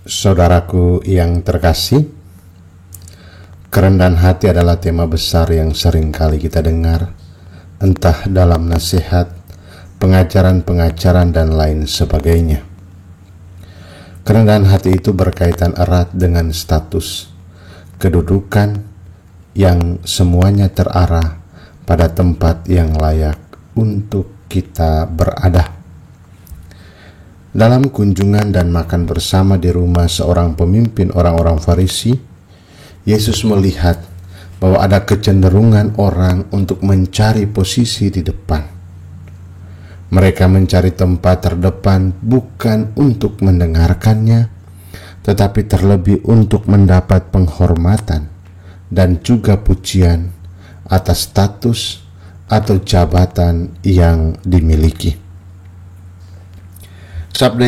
Saudaraku yang terkasih, kerendahan hati adalah tema besar yang sering kali kita dengar, entah dalam nasihat, pengajaran-pengajaran, dan lain sebagainya. Kerendahan hati itu berkaitan erat dengan status, kedudukan yang semuanya terarah pada tempat yang layak untuk kita berada. Dalam kunjungan dan makan bersama di rumah seorang pemimpin orang-orang Farisi, Yesus melihat bahwa ada kecenderungan orang untuk mencari posisi di depan. Mereka mencari tempat terdepan bukan untuk mendengarkannya, tetapi terlebih untuk mendapat penghormatan dan juga pujian atas status atau jabatan yang dimiliki. Sabda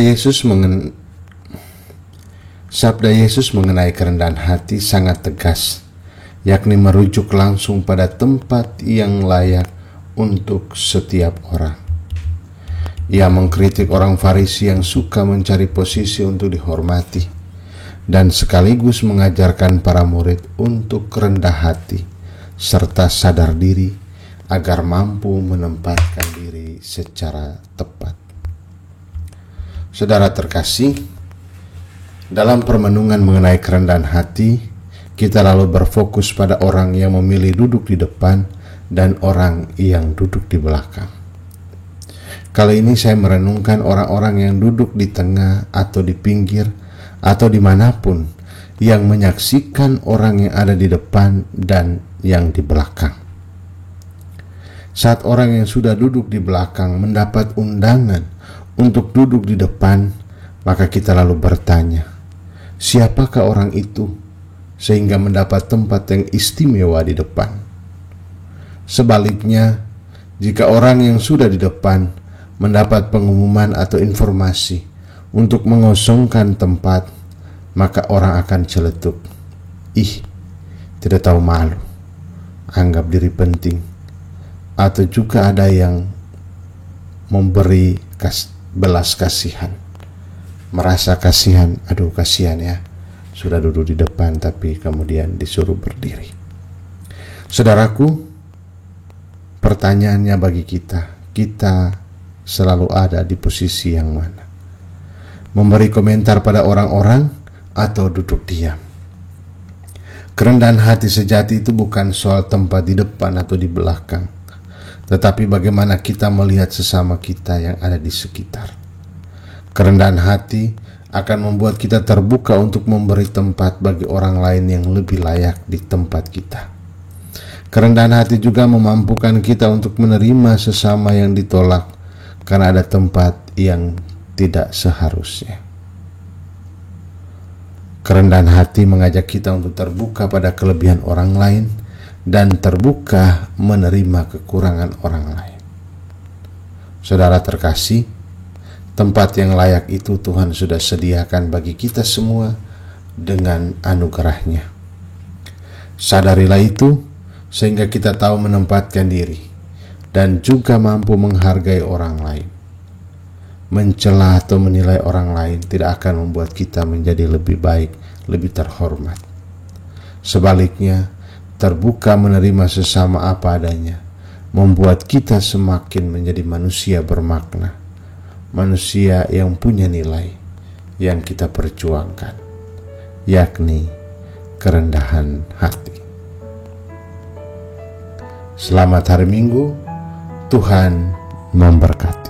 Yesus mengenai kerendahan hati sangat tegas, yakni merujuk langsung pada tempat yang layak untuk setiap orang. Ia mengkritik orang Farisi yang suka mencari posisi untuk dihormati, dan sekaligus mengajarkan para murid untuk rendah hati serta sadar diri agar mampu menempatkan diri secara tepat. Saudara terkasih, dalam permenungan mengenai kerendahan hati, kita lalu berfokus pada orang yang memilih duduk di depan dan orang yang duduk di belakang. Kali ini saya merenungkan orang-orang yang duduk di tengah atau di pinggir atau dimanapun yang menyaksikan orang yang ada di depan dan yang di belakang. Saat orang yang sudah duduk di belakang mendapat undangan untuk duduk di depan, maka kita lalu bertanya, siapakah orang itu sehingga mendapat tempat yang istimewa di depan? Sebaliknya, jika orang yang sudah di depan mendapat pengumuman atau informasi untuk mengosongkan tempat, maka orang akan celetuk, "Ih, tidak tahu malu, anggap diri penting." Atau juga ada yang memberi belas kasihan, merasa kasihan, aduh kasihan ya, sudah duduk di depan tapi kemudian disuruh berdiri. Saudaraku, pertanyaannya bagi kita selalu ada di posisi yang mana? Memberi komentar pada orang-orang atau duduk diam? Kerendahan hati sejati itu bukan soal tempat di depan atau di belakang, tetapi bagaimana kita melihat sesama kita yang ada di sekitar. Kerendahan hati akan membuat kita terbuka untuk memberi tempat bagi orang lain yang lebih layak di tempat kita. Kerendahan hati juga memampukan kita untuk menerima sesama yang ditolak karena ada tempat yang tidak seharusnya. Kerendahan hati mengajak kita untuk terbuka pada kelebihan orang lain dan terbuka menerima kekurangan orang lain. Saudara terkasih, tempat yang layak itu Tuhan sudah sediakan bagi kita semua dengan anugerah-Nya. Sadarilah itu sehingga kita tahu menempatkan diri dan juga mampu menghargai orang lain. Mencela atau menilai orang lain tidak akan membuat kita menjadi lebih baik, lebih terhormat. Sebaliknya, terbuka menerima sesama apa adanya membuat kita semakin menjadi manusia bermakna, manusia yang punya nilai yang kita perjuangkan, yakni kerendahan hati. Selamat hari Minggu, Tuhan memberkati.